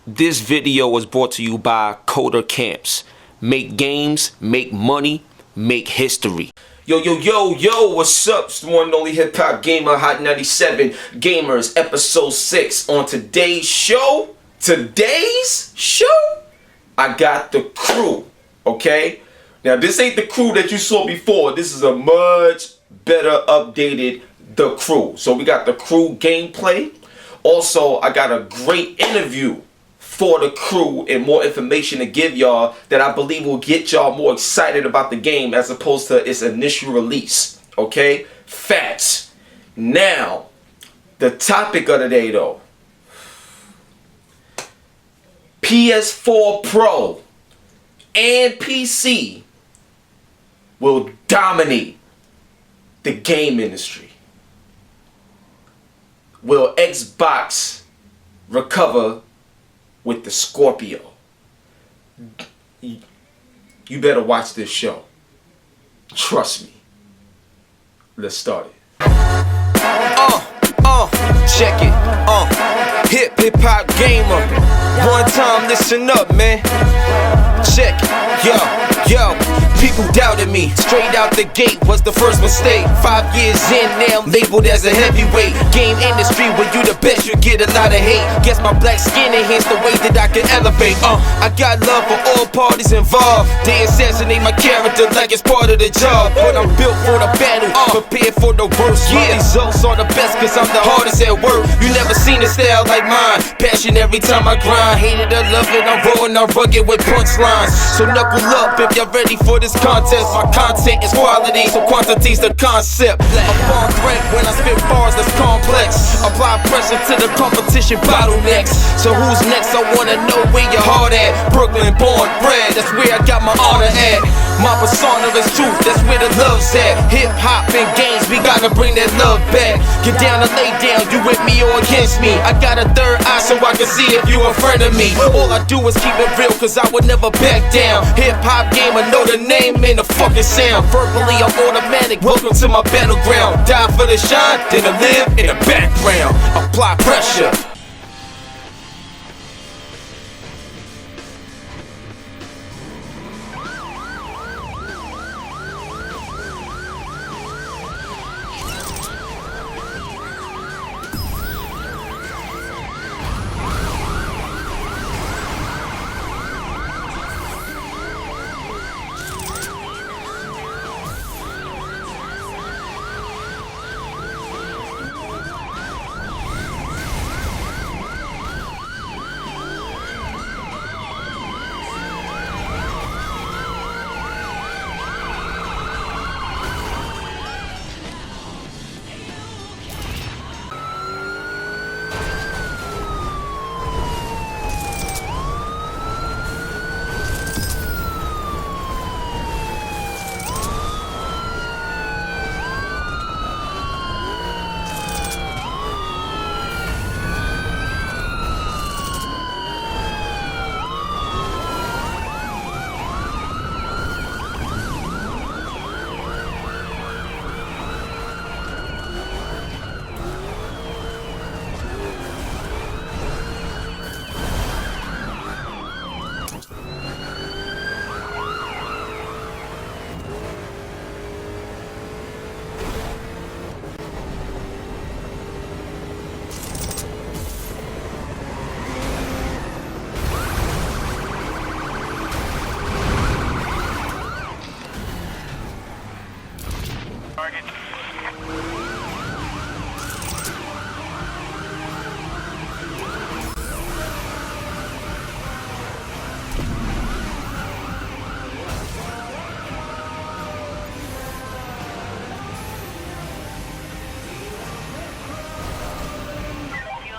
This video was brought to you by Coder Camps. Make games, make money, make history. Yo, what's up? It's the one and only HipHopGamer, Hot 97 Gamers, episode 6. On today's show, I got the crew, okay? Now, this ain't the crew that you saw before. This is a much better updated The Crew. So we got the crew gameplay. Also, I got a great interview for the crew and more information to give y'all that I believe will get y'all more excited about the game as opposed to its initial release. Okay? Facts. Now, the topic of the day though. PS4 Pro and PC will dominate the game industry. Will Xbox recover with the Scorpio? You better watch this show. Trust me. Let's start it. Check it. HipHopGamer. One time, listen up, man. Check it. Yo. People doubted me. Straight out the gate was the first mistake. 5 years in now, I'm labeled as a heavyweight. Game industry where you the best, you get a lot of hate. Guess my black skin enhanced the way that I can elevate. I got love for all parties involved. They assassinate my character like it's part of the job. But I'm built for the battle, prepared for the worst. My results are the best cause I'm the hardest at work. You never seen a style like mine. Passion every time I grind. Hate it or love it, I'm raw and I'm rugged with punchlines. So knuckle up if you're ready for this contest. My content is quality, so quantity's the concept. I'm on threat when I spit bars that's complex. Apply pressure to the competition bottlenecks. So who's next? I wanna know where your heart at. Brooklyn born bred, that's where I got my honor at. My persona is truth, that's where the love's at. Hip hop and games, we gotta bring that love back. Get down and lay down, you with me or against me. I got a third eye so I can see if you a friend of me. All I do is keep it real cause I would never back down. HipHopGamer, know the name and the fucking sound. Verbally I'm automatic, welcome to my battleground. Die for the shine, then I live in the background. Apply pressure.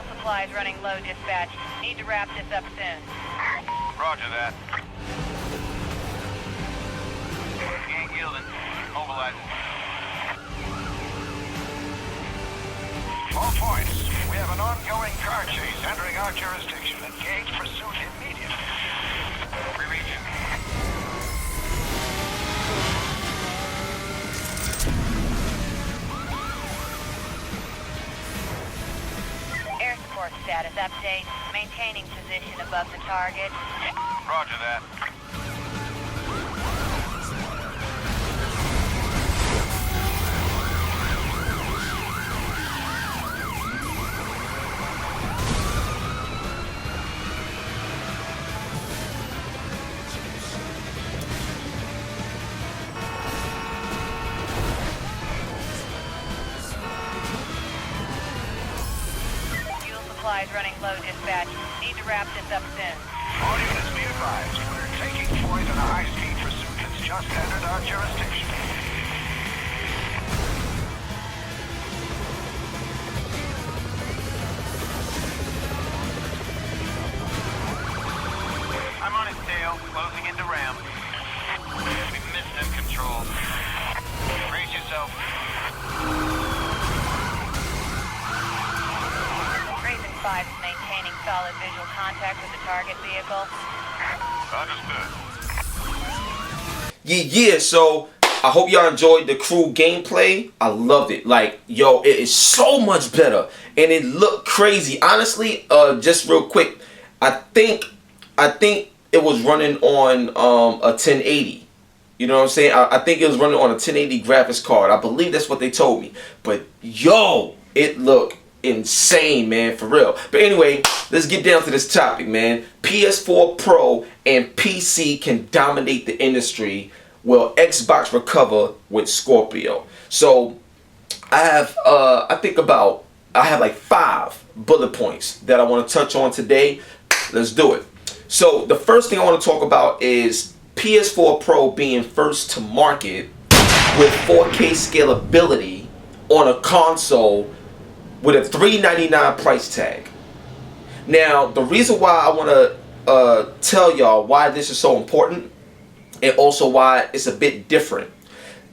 Supplies running low, dispatch. Need to wrap this up soon. Roger that. Gang Gilden, mobilizing. All points. We have an ongoing car chase entering our jurisdiction. Engage pursuit immediately. Relief. Air support status update. Maintaining position above above the target. Roger that. Fuel supplies running low, dispatch. Need to wrap this up soon. All units be advised. We're taking point on a high-speed pursuit that's just entered our jurisdiction. I'm on its tail, closing into RAM. We missed them controls. Brace yourself. Raven 5 is maintaining solid visual contact with the target vehicle. Understood. Yeah, so I hope y'all enjoyed the crew gameplay. I loved it. Like, yo, it is so much better. And it looked crazy. Honestly, just real quick, I think it was running on a 1080. You know what I'm saying? I think it was running on a 1080 graphics card. I believe that's what they told me. But yo, it looked insane, man, for real. But anyway, let's get down to this topic, man. PS4 Pro and PC can dominate the industry. Will Xbox recover with Scorpio? So I have I have like 5 bullet points that I want to touch on today. Let's do it. So the first thing I want to talk about is PS4 Pro being first to market with 4K scalability on a console with a $399 price tag. Now, the reason why I want to tell y'all why this is so important, and also why it's a bit different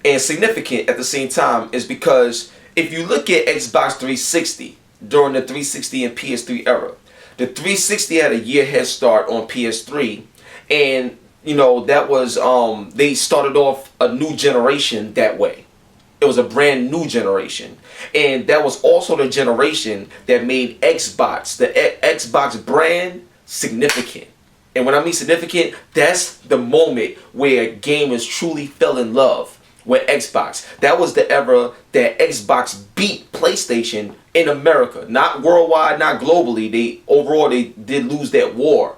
and significant at the same time, is because if you look at Xbox 360 during the 360 and PS3 era, the 360 had a year head start on PS3, and you know that was they started off a new generation that way. It was a brand new generation, and that was also the generation that made Xbox, the Xbox brand, significant. And when I mean significant, that's the moment where gamers truly fell in love with Xbox. That was the era that Xbox beat PlayStation in America, not worldwide, not globally. They did lose that war.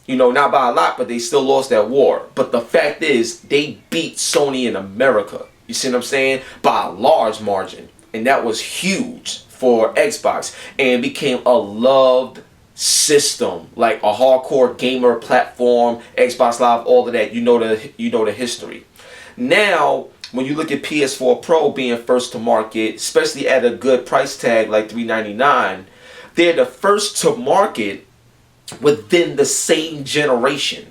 You know, not by a lot, but they still lost that war. But the fact is, they beat Sony in America. You see what I'm saying? By a large margin. And that was huge for Xbox. And it became a loved system, like a hardcore gamer platform, Xbox Live, all of that. You know the history. Now, when you look at PS4 Pro being first to market, especially at a good price tag like $399, they're the first to market within the same generation.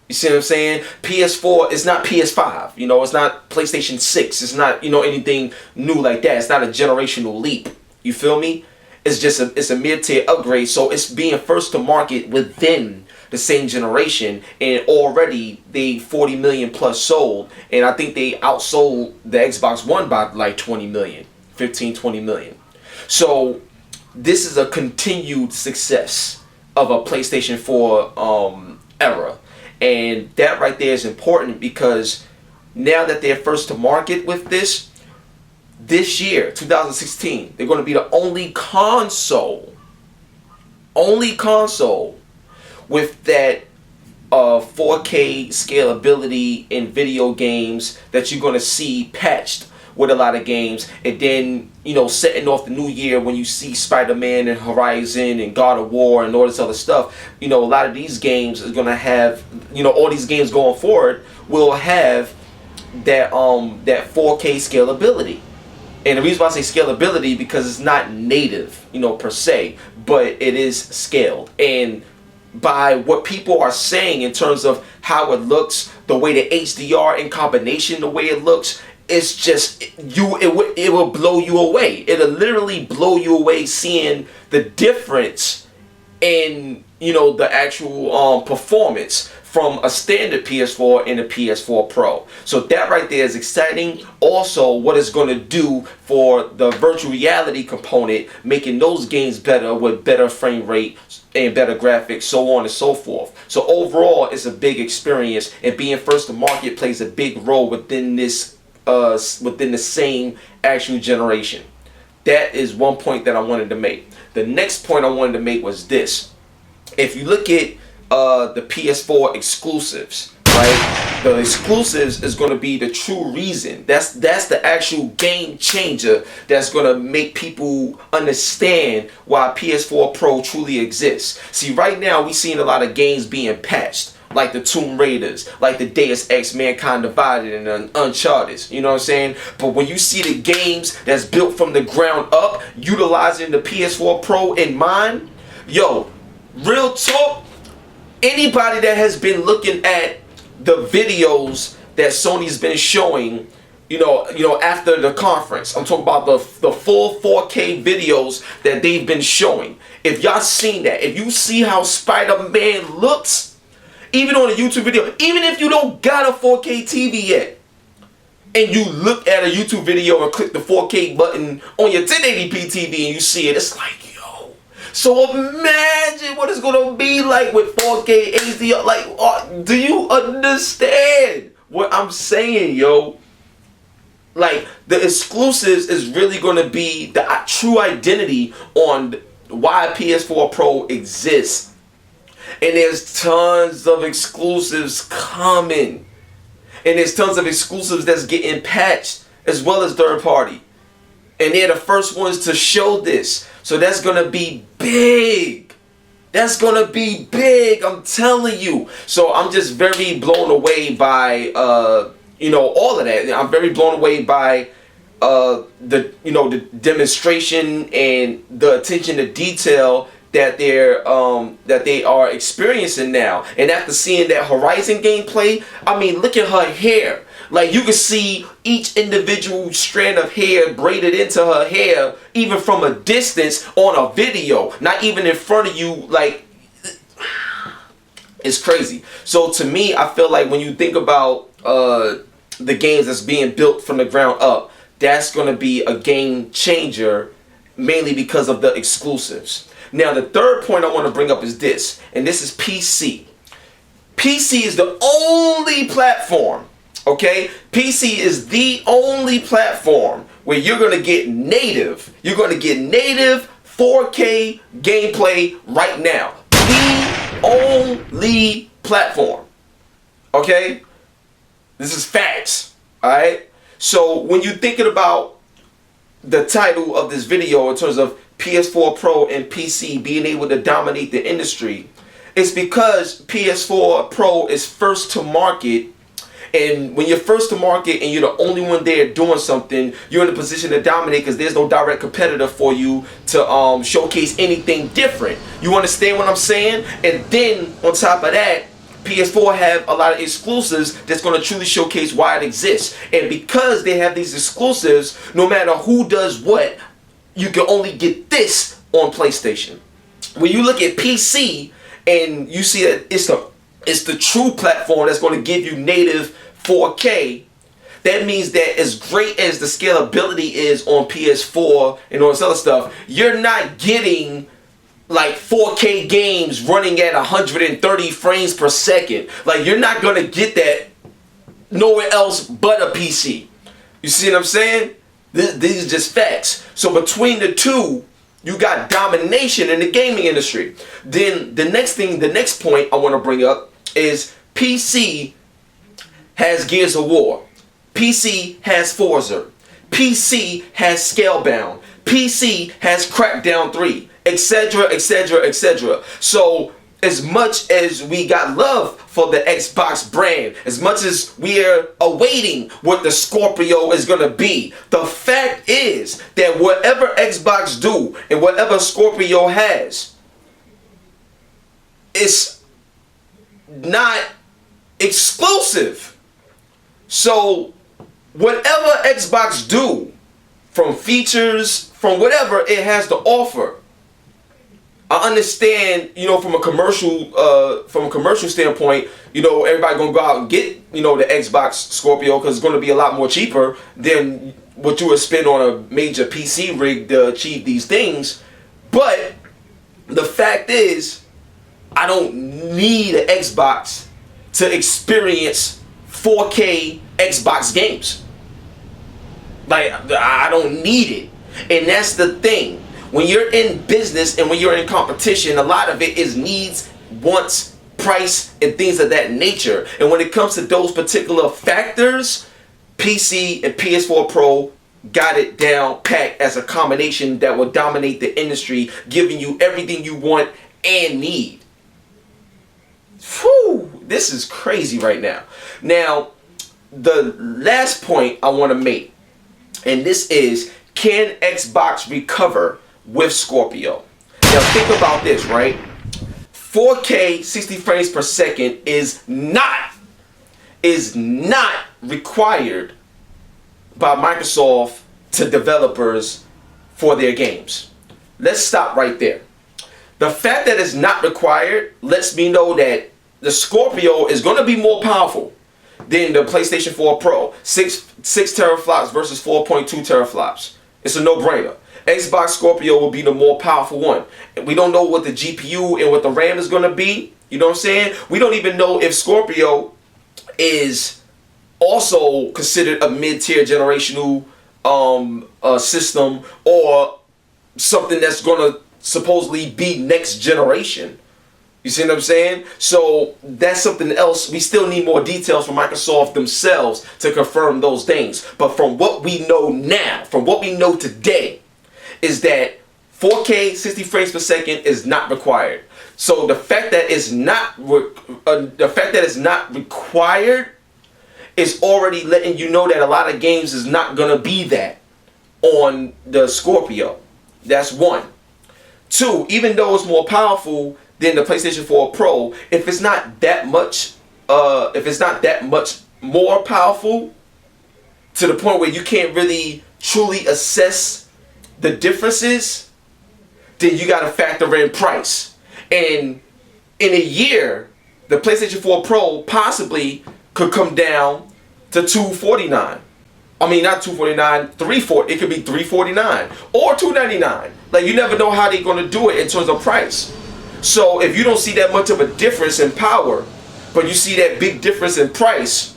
You see what I'm saying? PS4 is not PS5. You know, it's not PlayStation 6. It's not, you know, anything new like that. It's not a generational leap. You feel me? It's just a mid-tier upgrade. So it's being first to market within the same generation, and already they 40 million plus sold, and I think they outsold the Xbox One by like 20 million, 15, 20 million. So this is a continued success of a PlayStation 4 era. And that right there is important because now that they're first to market with this year, 2016, they're going to be the only console with that 4K scalability in video games that you're going to see patched with a lot of games. And then, you know, setting off the new year when you see Spider-Man and Horizon and God of War and all this other stuff, you know, a lot of these games is going to have, you know, all these games going forward will have that 4K scalability. And the reason why I say scalability, because it's not native, you know, per se, but it is scaled. And by what people are saying in terms of how it looks, the way the HDR in combination, the way it looks, it's just it will blow you away. It'll literally blow you away seeing the difference in, you know, the actual performance from a standard PS4 and a PS4 Pro. So that right there is exciting. Also, what it's going to do for the virtual reality component, making those games better with better frame rate and better graphics, so on and so forth. So overall, it's a big experience, and being first to market plays a big role within this within the same actual generation. That is one point that I wanted to make. The next point I wanted to make was this. If you look at the PS4 exclusives, right? The exclusives is going to be the true reason. That's the actual game changer that's going to make people understand why PS4 Pro truly exists. See, right now we're seeing a lot of games being patched, like the Tomb Raiders, like the Deus Ex Mankind Divided, and Uncharted. You know what I'm saying? But when you see the games that's built from the ground up, utilizing the PS4 Pro in mind, yo, real talk, anybody that has been looking at the videos that Sony's been showing, you know, after the conference, I'm talking about the full 4K videos that they've been showing. If y'all seen that, if you see how Spider-Man looks, even on a YouTube video, even if you don't got a 4K TV yet, and you look at a YouTube video and click the 4K button on your 1080p TV and you see it, it's like, so imagine what it's going to be like with 4K HD. Like, do you understand what I'm saying, yo? Like, the exclusives is really going to be the true identity on why PS4 Pro exists. And there's tons of exclusives coming. And there's tons of exclusives that's getting patched as well as third party. And they're the first ones to show this. So that's going to be big. That's going to be big, I'm telling you. So I'm just very blown away by, you know, all of that. I'm very blown away by the demonstration and the attention to detail that they are experiencing now. And after seeing that Horizon gameplay, I mean, look at her hair. Like, you can see each individual strand of hair braided into her hair, even from a distance on a video, not even in front of you. Like, it's crazy. So to me, I feel like when you think about the games that's being built from the ground up, that's going to be a game changer, mainly because of the exclusives. Now, the third point I want to bring up is this, and this is PC. PC is the only platform. Okay, PC is the only platform where you're going to get native. You're going to get native 4K gameplay right now. The only platform. Okay? This is facts. Alright? So when you're thinking about the title of this video in terms of PS4 Pro and PC being able to dominate the industry, it's because PS4 Pro is first to market. And when you're first to market and you're the only one there doing something, you're in a position to dominate because there's no direct competitor for you to showcase anything different. You understand what I'm saying? And then on top of that, PS4 have a lot of exclusives that's going to truly showcase why it exists. And because they have these exclusives, no matter who does what, you can only get this on PlayStation. When you look at PC and you see that it's the true platform that's going to give you native 4K, that means that as great as the scalability is on PS4 and all this other stuff, you're not getting like 4K games running at 130 frames per second. Like, you're not going to get that nowhere else but a PC. You see what I'm saying? These are just facts. So between the two, you got domination in the gaming industry. Then the next point I want to bring up is PC has Gears of War. PC has Forza. PC has Scalebound. PC has Crackdown 3, etc., etc., etc. So as much as we got love for the Xbox brand, as much as we're awaiting what the Scorpio is going to be, the fact is that whatever Xbox do and whatever Scorpio has, it's not exclusive. So whatever Xbox do, from features, from whatever it has to offer, I understand, from a commercial standpoint, everybody gonna go out and get, the Xbox Scorpio because it's gonna be a lot more cheaper than what you would spend on a major PC rig to achieve these things. But the fact is, I don't need an Xbox to experience 4K Xbox games. Like, I don't need it. And that's the thing. When you're in business and when you're in competition, a lot of it is needs, wants, price, and things of that nature. And when it comes to those particular factors, PC and PS4 Pro got it down packed as a combination that will dominate the industry, giving you everything you want and need. Whew, this is crazy right now. Now, the last point I want to make, and this is, can Xbox recover with Scorpio? Now think about this, right? 4K 60 frames per second is not required by Microsoft to developers for their games. Let's stop right there. The fact that it's not required lets me know that the Scorpio is going to be more powerful than the PlayStation 4 Pro. 6 teraflops versus 4.2 teraflops. It's a no-brainer. Xbox Scorpio will be the more powerful one. We don't know what the GPU and what the RAM is going to be. You know what I'm saying? We don't even know if Scorpio is also considered a mid-tier generational system or something that's going to supposedly be next generation. You see what I'm saying? So that's something else. We still need more details from Microsoft themselves to confirm those things. But from what we know now, from what we know today, is that 4K 60 frames per second is not required. So the fact that it's not required is already letting you know that a lot of games is not gonna be that on the Scorpio. That's one. Two, even though it's more powerful than the PlayStation 4 Pro, if it's not that much more powerful to the point where you can't really truly assess the differences, then you got to factor in price. And in a year, the PlayStation 4 Pro possibly could come down to $249. I mean, not $249, $340. It could be $349 or $299. Like, you never know how they're going to do it in terms of price. So if you don't see that much of a difference in power, but you see that big difference in price,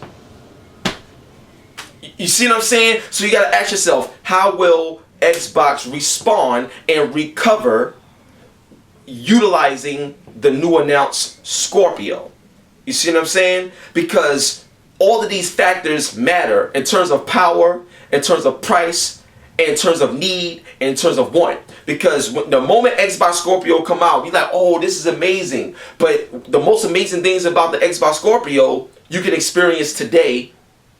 you see what I'm saying? So you got to ask yourself, how will Xbox respond and recover utilizing the new announced Scorpio? You see what I'm saying? Because all of these factors matter in terms of power, in terms of price, in terms of need, in terms of want. Because the moment Xbox Scorpio come out, you're like, oh, this is amazing. But the most amazing things about the Xbox Scorpio, you can experience today,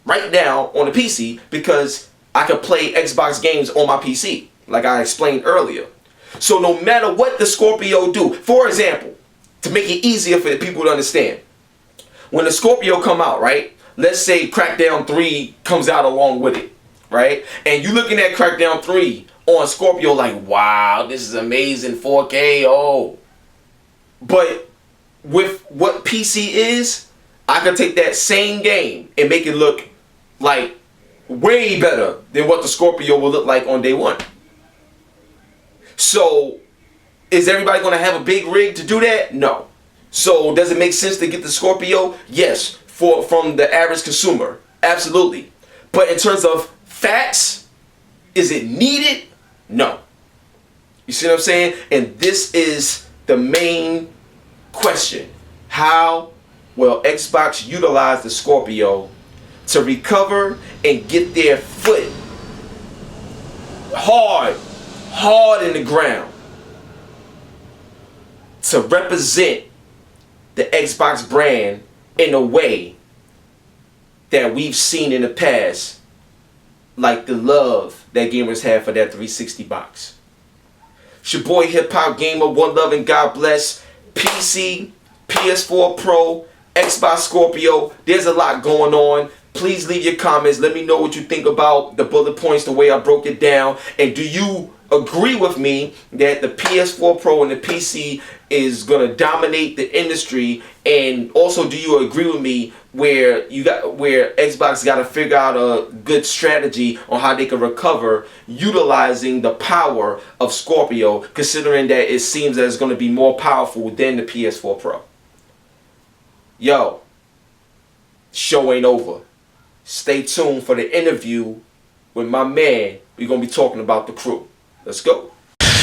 right now, on the PC, because I can play Xbox games on my PC, like I explained earlier. So no matter what the Scorpio do, for example, to make it easier for the people to understand, when the Scorpio come out, right? Let's say Crackdown 3 comes out along with it, right? And you looking at Crackdown 3 on Scorpio like, wow, this is amazing, 4K, oh. But with what PC is, I can take that same game and make it look like way better than what the Scorpio will look like on day one. So, is everybody going to have a big rig to do that? No. So, does it make sense to get the Scorpio? Yes, from the average consumer. Absolutely. But in terms of facts, is it needed? No. You see what I'm saying? And this is the main question. How will Xbox utilize the Scorpio to recover and get their foot hard in the ground to represent the Xbox brand in a way that we've seen in the past, like the love that gamers have for that 360 box. It's your boy HipHopGamer, one love and God bless. PC, PS4 Pro, Xbox Scorpio, there's a lot going on. Please leave your comments. Let me know what you think about the bullet points, the way I broke it down. And do you agree with me that the PS4 Pro and the PC is going to dominate the industry? And also, do you agree with me where Xbox got to figure out a good strategy on how they can recover utilizing the power of Scorpio, considering that it seems that it's going to be more powerful than the PS4 Pro? Yo, show ain't over. Stay tuned for the interview with my man. We're going to be talking about the crew. Let's go.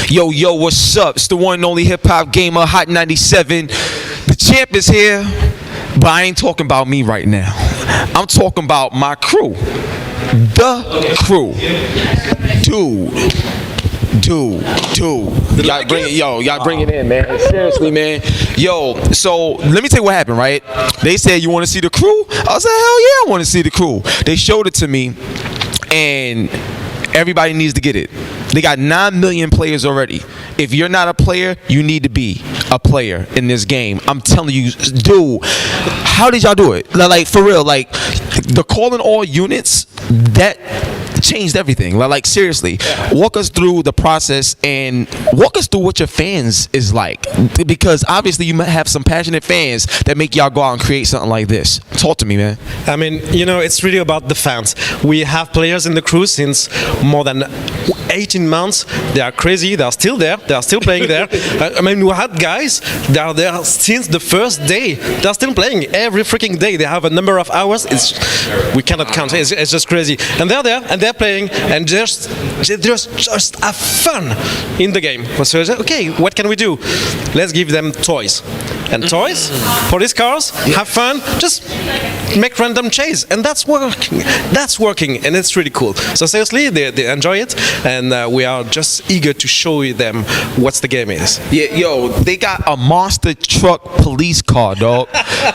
Yo, what's up? It's the one and only HipHopGamer, Hot 97. The champ is here, but I ain't talking about me right now. I'm talking about my crew. The crew. Dude. Y'all bring it in, man. Seriously, man. Yo, so let me tell you what happened, right? They said, you want to see the crew? I was like, hell yeah, I want to see the crew. They showed it to me, and everybody needs to get it. They got 9 million players already. If you're not a player, you need to be a player in this game. I'm telling you, dude, how did y'all do it? Like, for real, like, the calling all units, that changed everything. Like seriously, walk us through the process and walk us through what your fans is like, because obviously you might have some passionate fans that make y'all go out and create something like this. Talk to me, man. I mean, it's really about the fans. We have players in the crew since more than 18 months. They are crazy. They are still there. They are still playing there. I mean, we had guys that are there since the first day. They are still playing every freaking day. They have a number of hours. We cannot count. It's just crazy. And they're there and they're playing and they just have fun in the game. So okay, what can we do? Let's give them toys. And toys, police cars, have fun, just make random chase, and that's working. That's working, and it's really cool. So seriously, they enjoy it, and we are just eager to show them what the game is. Yeah, yo, they got a monster truck police car, dog.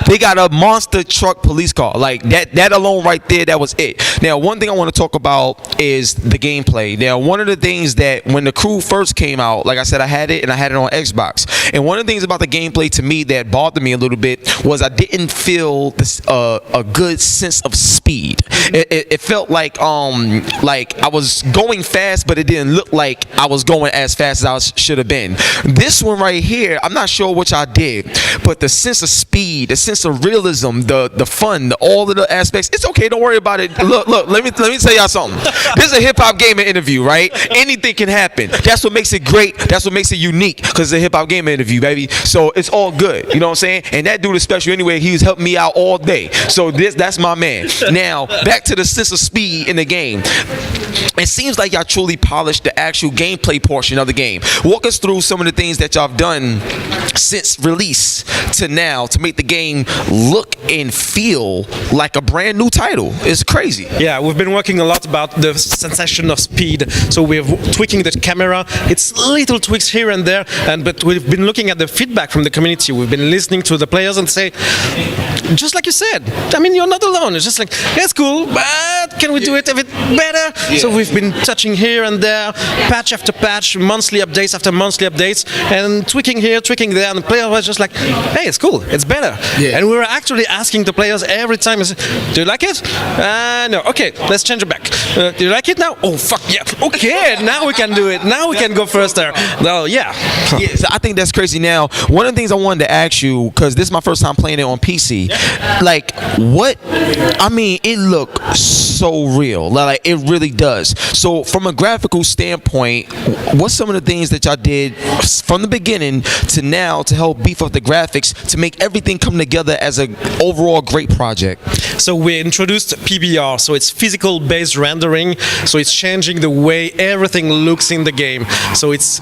They got a monster truck police car. Like that alone right there, that was it. Now, one thing I want to talk about is the gameplay. Now, one of the things that when the crew first came out, like I said, I had it on Xbox, and one of the things about the gameplay to me that bothered me a little bit was I didn't feel this a good sense of speed. It felt like I was going fast, but it didn't look like I was going as fast as I should have been. This one right here, I'm not sure what y'all did, but the sense of speed, the sense of realism, the fun, all of the aspects, it's okay, don't worry about it. Look, let me tell y'all something. This is a HipHopGamer interview, right? Anything can happen. That's what makes it great. That's what makes it unique, because it's a HipHopGamer interview, baby. So it's all good. You know what I'm saying? And that dude is special anyway. He was helping me out all day. So that's my man. Now, back to the sense of speed in the game. It seems like y'all truly polished the actual gameplay portion of the game. Walk us through some of the things that y'all have done since release to now to make the game look and feel like a brand new title. It's crazy. Yeah, we've been working a lot about the sensation of speed. So we're tweaking the camera. It's little tweaks here and there, but we've been looking at the feedback from the community. We've been listening to the players and say, just like you said, I mean, you're not alone. It's just like, yeah, it's cool, but can we do it a bit better? Yeah. So we've been touching here and there, patch after patch, monthly updates after monthly updates, and tweaking here, tweaking there, and the player was just like, hey, it's cool, it's better. Yeah. And we were actually asking the players every time, do you like it? No, okay, let's change it back. Do you like it now? Oh, fuck, yeah, okay, now we can do it. Now we can go faster. Well, yeah. Yeah, so I think that's crazy. Now, one of the things I wanted to ask you, because this is my first time playing it on PC, like, it looked so real. Like, it really does. So, from a graphical standpoint, what's some of the things that y'all did from the beginning to now to help beef up the graphics to make everything come together as an overall great project? So we introduced PBR, so it's physical based rendering, so it's changing the way everything looks in the game. So it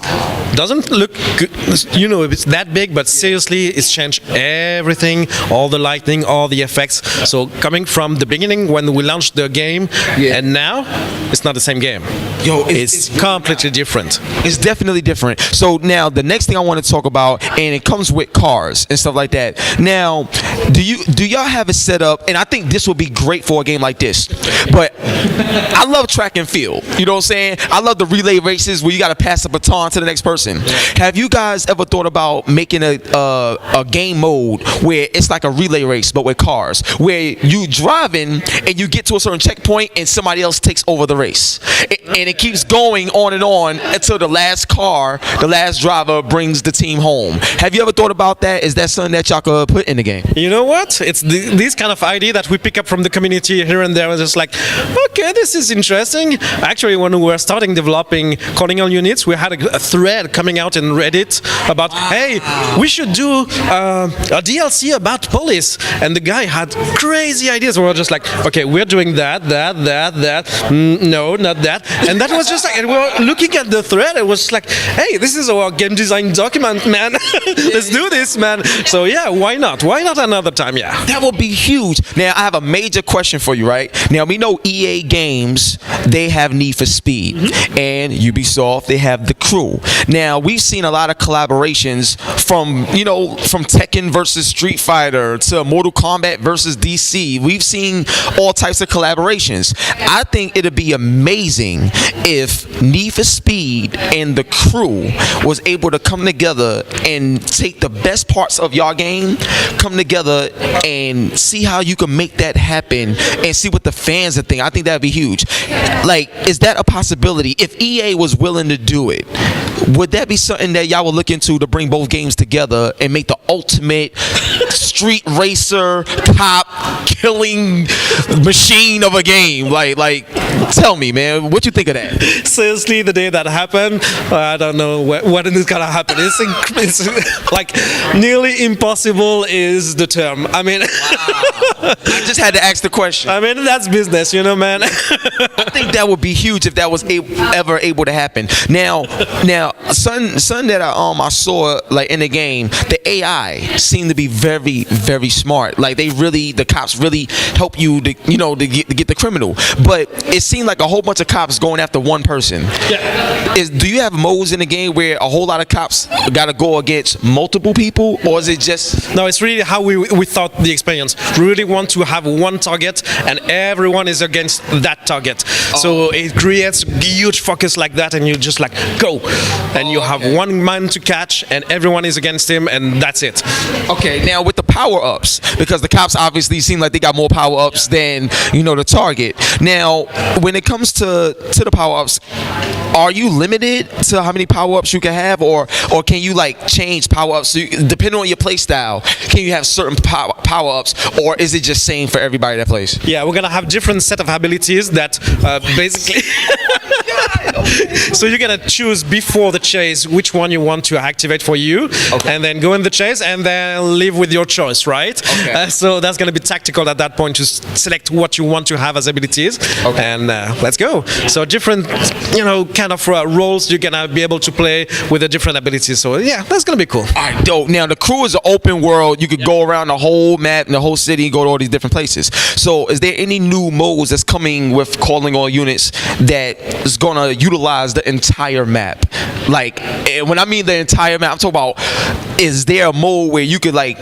doesn't look good, it's that big, but seriously, it's changed everything, all the lighting, all the effects. So coming from the beginning when we launched the game, and now, it's not the same game. Yo, it's completely different. It's definitely different. So now the next thing I want to talk about, and it comes with cars and stuff like that. Now, do y'all have it set up? And I think this would be great for a game like this. But I love track and field. You know what I'm saying? I love the relay races where you got to pass the baton to the next person. Have you guys ever thought about making a game mode where it's like a relay race but with cars, where you driving and you get to a certain checkpoint and somebody else takes over the race, and it keeps going on and on until the last driver brings the team home? Have you ever thought about that? Is that something that y'all could put in the game? You know what? It's this kind of idea that we pick up from the community here and there. It's just like, okay, this is interesting. Actually, when we were starting developing Calling All Units, we had a thread coming out in Reddit about, hey, we should do a DLC about police. And the guy had crazy ideas. We were just like, okay, we're doing that. No, not that. And that was just like, and we were looking at the thread. It was like, hey, this is our game design document, man. Let's do this, man. So yeah, why not? Why not another time? Yeah. That would be huge. Now, I have a major question for you, right? Now, we know EA Games, they have Need for Speed. And Ubisoft, they have The Crew. Now, we've seen a lot of collaborations from Tekken versus Street Fighter to Mortal Kombat versus DC. We've seen all types of collaborations. I think it'd be amazing if Need for Speed and The Crew was able to come together and take the best parts of your game, come together and see how you can make that happen and see what the fans are thinking. I think that'd be huge. Like, is that a possibility? If EA was willing to do it, would that be something that y'all would look into to bring both games together and make the ultimate street racer, cop killing machine of a game? Like, tell me, man, what you think of that? Seriously, the day that happened, I don't know what is gonna happen. It's like nearly impossible is the term. I mean, I just had to ask the question. I mean, that's business, man. I think that would be huge if that was ever able to happen. Now, something that I saw like in the game, the AI seemed to be very, very smart. Like the cops really help you to get the criminal. But it seemed like a whole bunch of cops going after one person. Yeah. Do you have modes in the game where a whole lot of cops got to go against multiple people, or is it just? No, it's really how we thought the experience. We really want to have one target and everyone is against that target. So it creates huge focus like that, and you just like go, and you have one man to catch and everyone is against him, and that's it. Okay, now with the power-ups, because the cops obviously seem like they got more power-ups than the target. Now, when it comes to the power-ups, are you limited to how many power-ups you can have, or can you like change power-ups depending on your play style? Can you have certain power-ups, or is it just same for everybody that plays? Yeah, we're gonna have different set of abilities that basically. So you're gonna choose before the chase which one you want to activate for you, and then go in the chase and then live with your choice, right? Okay. So that's gonna be tactical at that point to select what you want to have as abilities, and let's go. So different, kind of roles you're gonna be able to play with the different abilities. So yeah, that's gonna be cool. All right, dope. Now the Crew is an open world. You could go around the whole map and the whole city, go to all these different places. So is there any new modes that's coming with Calling All Units that is gonna utilize the entire map? Like, when I mean the entire map, I'm talking about, is there a mode where you could like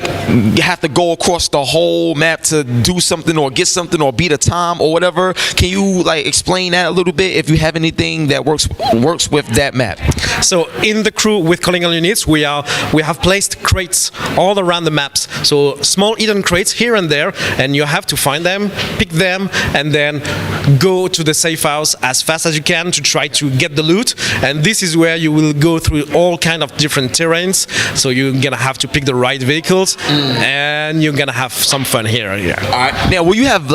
have to go across the whole map to do something or get something or beat a time or whatever? Can you like explain that a little bit if you have anything that works with that map? So in the Crew with Calling All Units, we have placed crates all around the maps. So small hidden crates here and there, and you have to find them, pick them, and then go to the safe house as fast as you can to try to get the loot. And this is where you will go through all kind of different terrains. So you're gonna have to pick the right vehicles, and you're gonna have some fun here. Yeah. All right. Now, will you have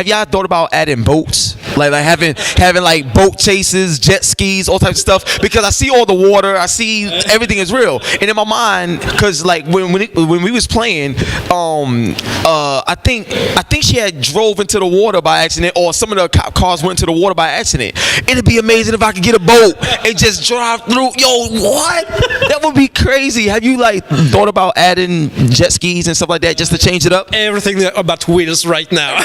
y'all thought about adding boats? Like having like boat chases, jet skis, all types of stuff? Because I see all the water, I see everything is real, and in my mind, because like when we was playing, I think she had drove into the water by accident, or some of the cop cars went into the water by accident. It'd be amazing if I could get a boat and just drive through. Yo, what? That would be crazy. Have you like thought about adding jet skis and stuff like that just to change it up? Everything about wheels right now.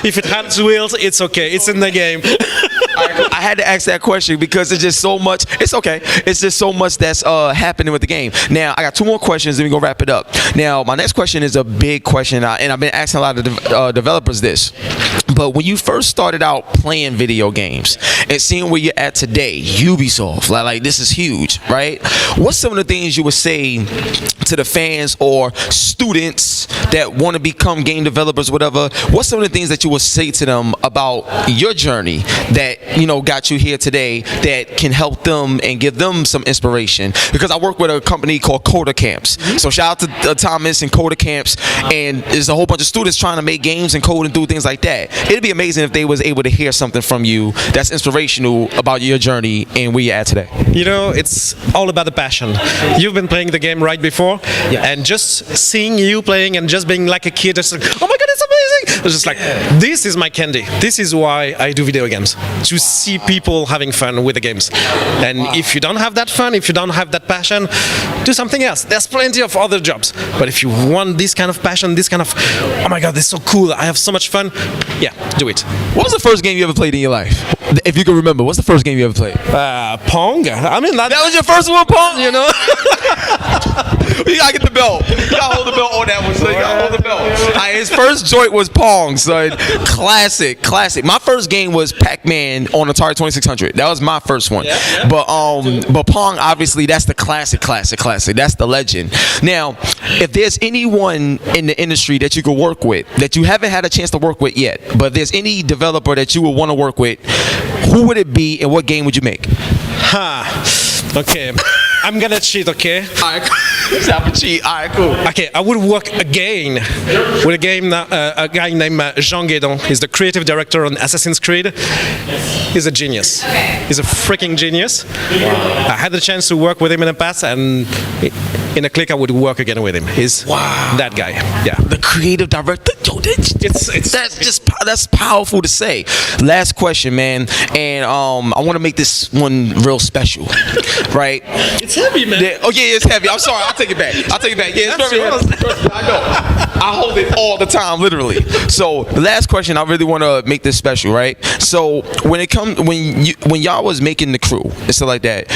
If it has wheels, it's okay. It's in the game. I had to ask that question because it's just so much. It's okay. It's just so much that's happening with the game. Now I got 2 more questions, then we gonna wrap it up. Now my next question is a big question, and I've been asking a lot of developers this. But when you first started out playing video games and seeing where you're at today, Ubisoft, like this is huge, right? What's some of the things you would say to the fans or students that want to become game developers, whatever? What's some of the things that you would say to them about your journey that got you here today that can help them and give them some inspiration? Because I work with a company called Coder Camps. So shout out to Thomas and Coder Camps, and there's a whole bunch of students trying to make games and code and do things like that. It'd be amazing if they was able to hear something from you that's inspirational about your journey and where you're at today. It's all about the passion. You've been playing the game right before, and just seeing you playing and just being like a kid, just like, oh my god, it's amazing. It's just like, this is my candy. This is why I do video games, to see people having fun with the games. And if you don't have that fun, if you don't have that passion, do something else. There's plenty of other jobs. But if you want this kind of passion, this kind of, oh my god, this is so cool, I have so much fun, do it. What was the first game you ever played in your life? If you can remember, what's the first game you ever played? Pong. I mean, that was your first one, Pong? You gotta get the belt. You gotta hold the belt on that one, son. You gotta hold the belt. His first joint was Pong, son. Classic. My first game was Pac-Man on Atari 2600. That was my first one. But Pong, obviously, that's the classic. That's the legend. Now, if there's anyone in the industry that you could work with that you haven't had a chance to work with yet, but if there's any developer that you would want to work with, who would it be and what game would you make? Okay. I'm gonna cheat, okay? Alright, cheat. Alright, cool. Okay, I would work again with a guy named Jean Guédon. He's the creative director on Assassin's Creed. He's a genius. He's a freaking genius. I had the chance to work with him in the past, and in a click I would work again with him. He's that guy. Yeah. The creative director. Yo, that's powerful to say. Last question, man, and I want to make this one real special, right? It's heavy, man. It's heavy. I'm sorry. I'll take it back. Yeah, it's very heavy. I know. I hold it all the time, literally. So the last question, I really want to make this special, right? So when y'all was making the crew and stuff like that,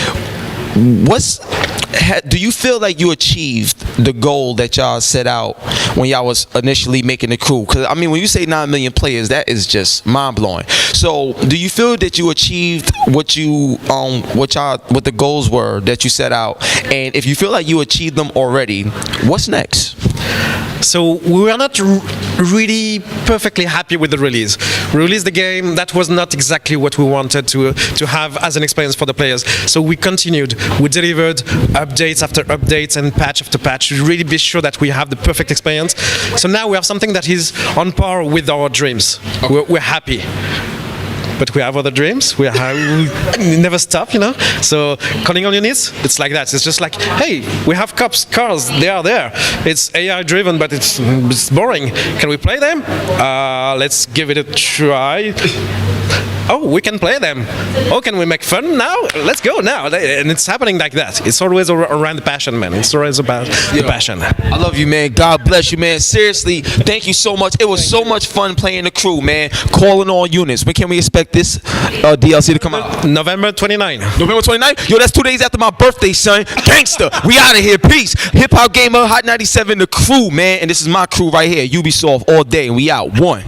do you feel like you achieved the goal that y'all set out when y'all was initially making the crew? Because I mean, when you say 9 million players, that is just mind blowing. So, do you feel that you achieved what the goals were that you set out? And if you feel like you achieved them already, what's next? So we were not really perfectly happy with the release. We released the game, that was not exactly what we wanted to have as an experience for the players. So we continued. We delivered updates after updates and patch after patch to really be sure that we have the perfect experience. So now we have something that is on par with our dreams. We're happy. But we have other dreams. We never stop, So calling all your needs, it's like that. It's just like, hey, we have cars, they are there. It's AI driven, but it's boring. Can we play them? Let's give it a try. Oh, we can play them. Oh, can we make fun now? Let's go now. And it's happening like that. It's always around the passion, man. It's always about the passion. I love you, man. God bless you, man. Seriously, thank you so much. It was so much fun playing the crew, man. Calling all units. When can we expect this DLC to come out? November 29. November 29? Yo, that's 2 days after my birthday, son. Gangster. We out of here. Peace. HipHopGamer, Hot 97, the crew, man. And this is my crew right here. Ubisoft all day. And we out. One.